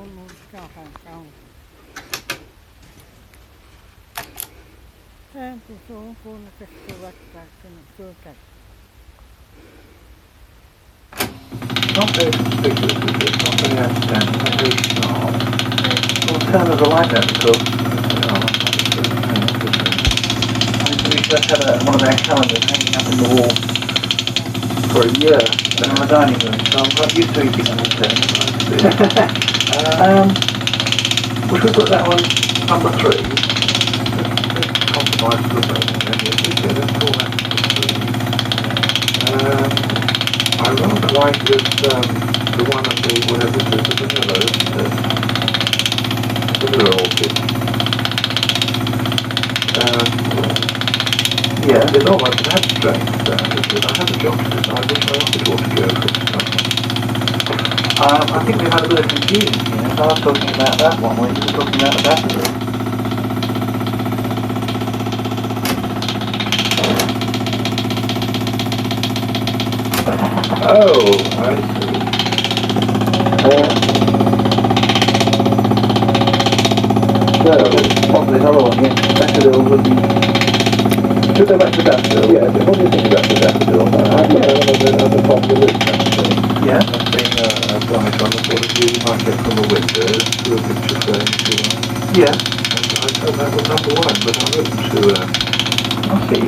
のチャーハン買う。全部走行のテストだったってのを教科。Not very conspicuous, is it? Not very outstanding, not very sharp. Well, turn of the light there, because, we just had one of our calendars hanging up in the wall for a year in my dining room, so I'm quite used to eating on the turn. Should we put that one number 3? Compromise for the moment, then, yes, okay, let's call that number 3. I rather like this, the one of the, whatever it is, the vanilla orchid. Yeah, there's almost an abstract sound, isn't it? I have a job to this, I wish I offered audio for some. I think we had a bit of confusion here, so I was talking about that one, when you were talking about the battery. Oh, I see. So, probably another one, yes. Daffodil would be... Should they back to daffodil? Yeah, what do you think about the daffodil? I think that's a top of the list, actually. Yeah? That's being a bright one, the sort of view you might get from a window to a picture frame, if you like. Yeah. I thought that was number 1, but I'm open to, I see.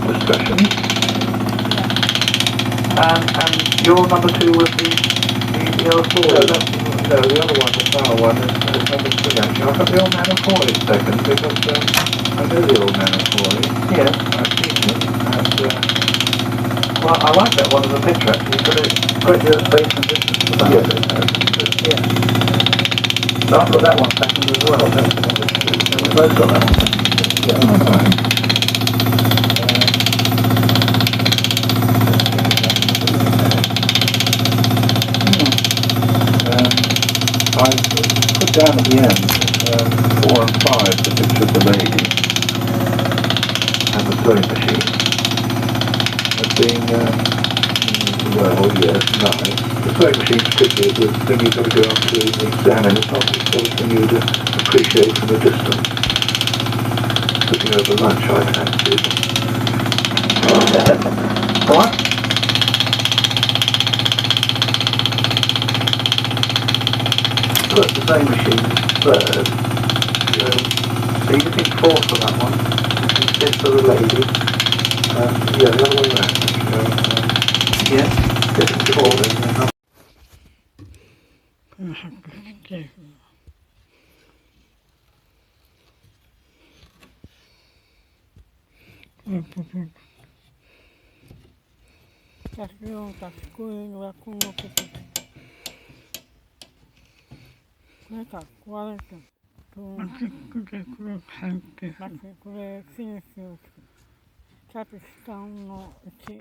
Discussion. And your number 2 was the L4? No, the other one, the flower one, is number 3 actually. I've got the old man of 4 in second, because I know the old man of 4. Yes, I've seen it. And, well, I like that one as a picture actually, because it's a great deal of space and distance for that. Yes. So I've got that one second as well. That's the number 2. So we've both got that one. Yeah. I put down at the end 4 and 5, the picture of the lady and the sewing machine as being, well, yes, nice. The sewing machine particularly is the thing you've got to go up to examine. It's not the sort of thing you would appreciate from a distance. Sitting over lunch, I fancied. What? Put the sewing machine third, so you think 4th for that one, and 5th for the lady, yeah, the other way around, yeah, 5th and 4th, and then up.なんか壊れてる。これフィニッシュをキャプスタンの内入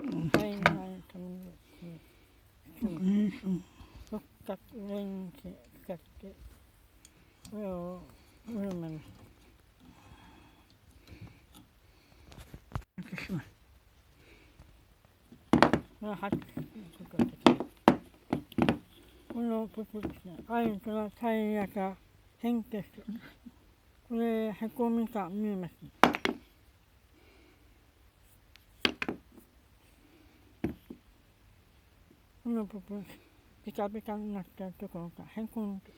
らないために六角レンチ使ってこれをウルメにします。これはこの部分ですね、アイドラタイヤが変形してこれへこみが見えますね。この部分ビカビカになっているところがへこんで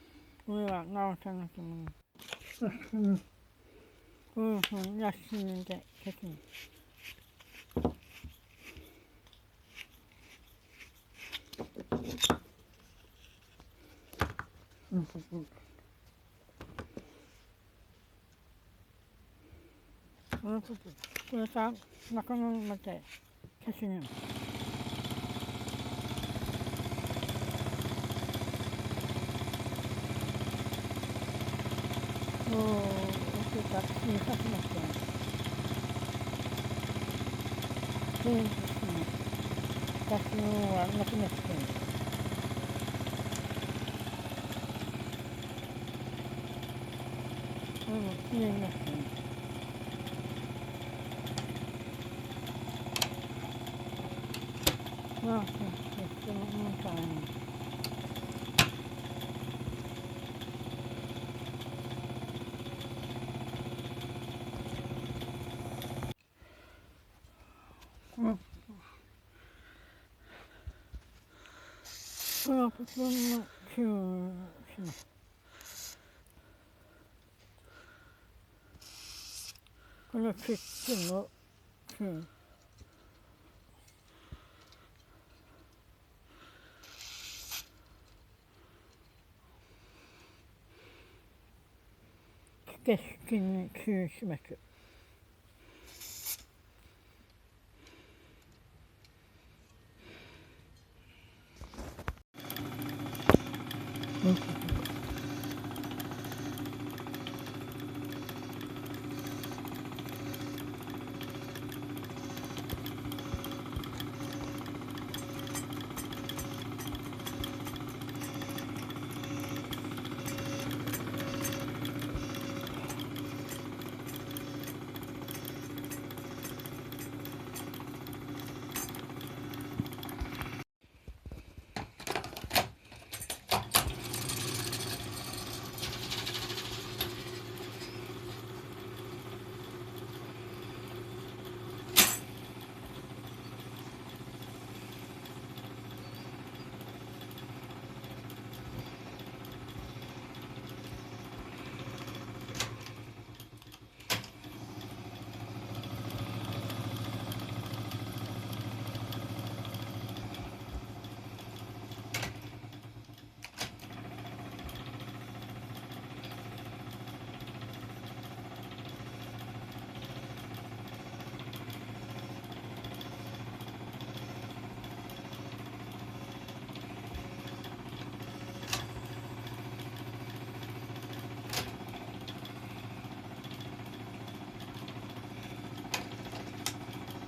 これは直さなきゃいけない。こういうふうに休んで消す。これから中のまで消します。おー、奥が小さくなってます。そうですね。私の方はなくなってます。これもきれいになってます。まあ、とってもいいからね。この部分の注意します。このキッチンを注意。付け式に注意します。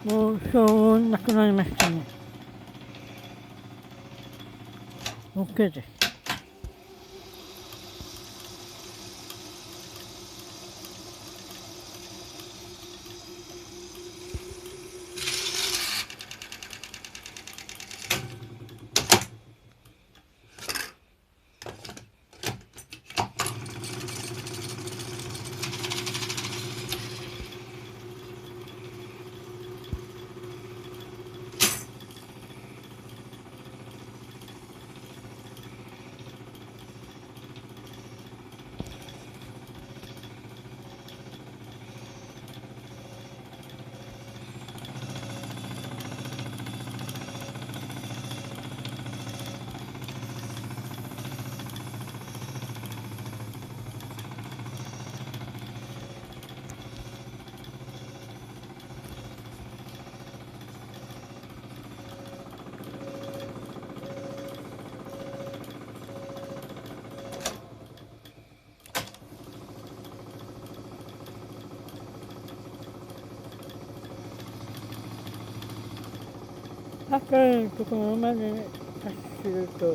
もう騒音なくなりましたね。OK です。高いところまで達すると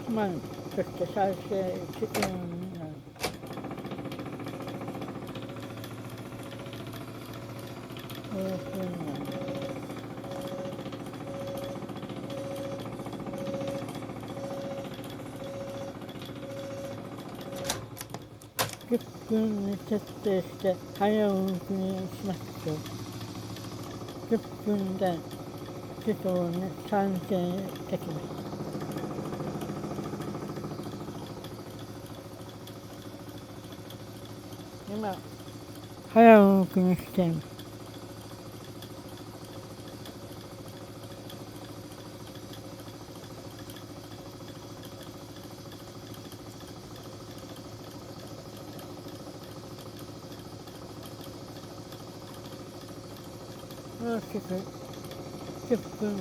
止まる。そして再生地点になる。こういうふうになる。10分に設定して早送りにしますと、10分で自動に再生できます。今、早送りにしています。もうすぐ10分。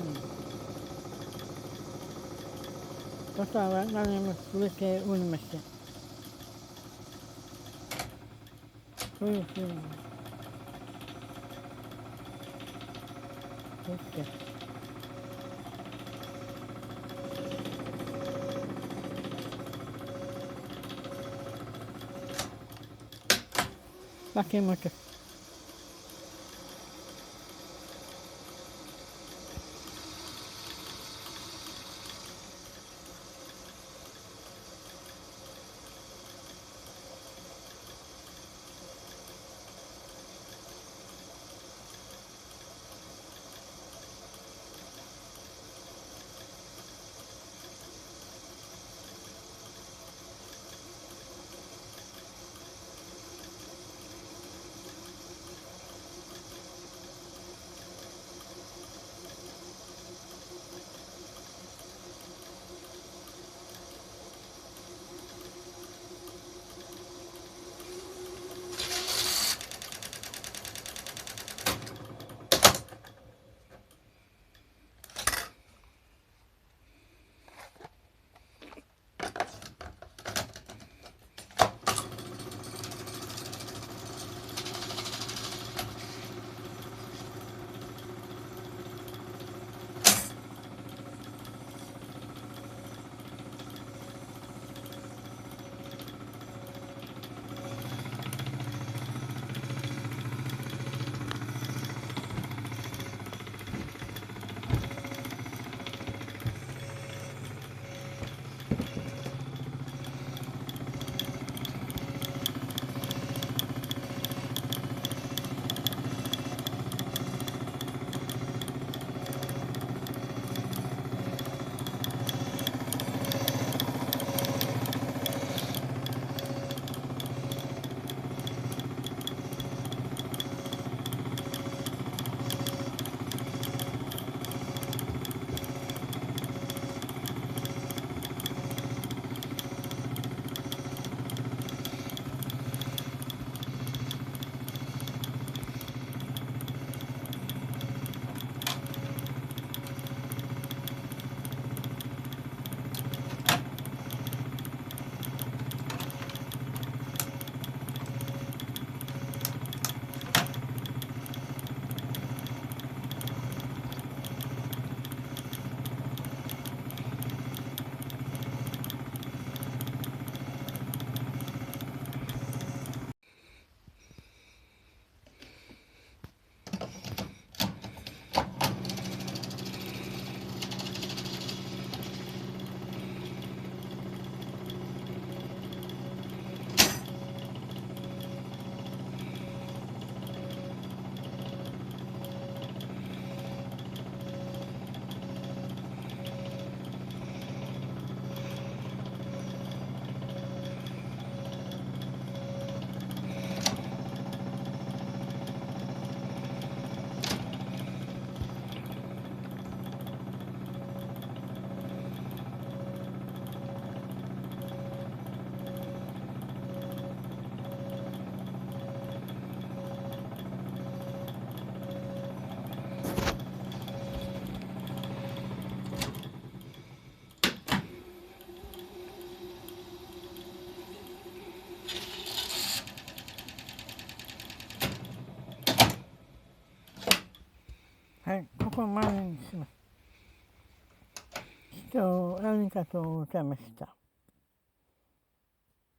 ボタンは何も触れておりません。こういうふうに。OK。巻き戻す。はい、ここまでにします。人を何かとお歌いました。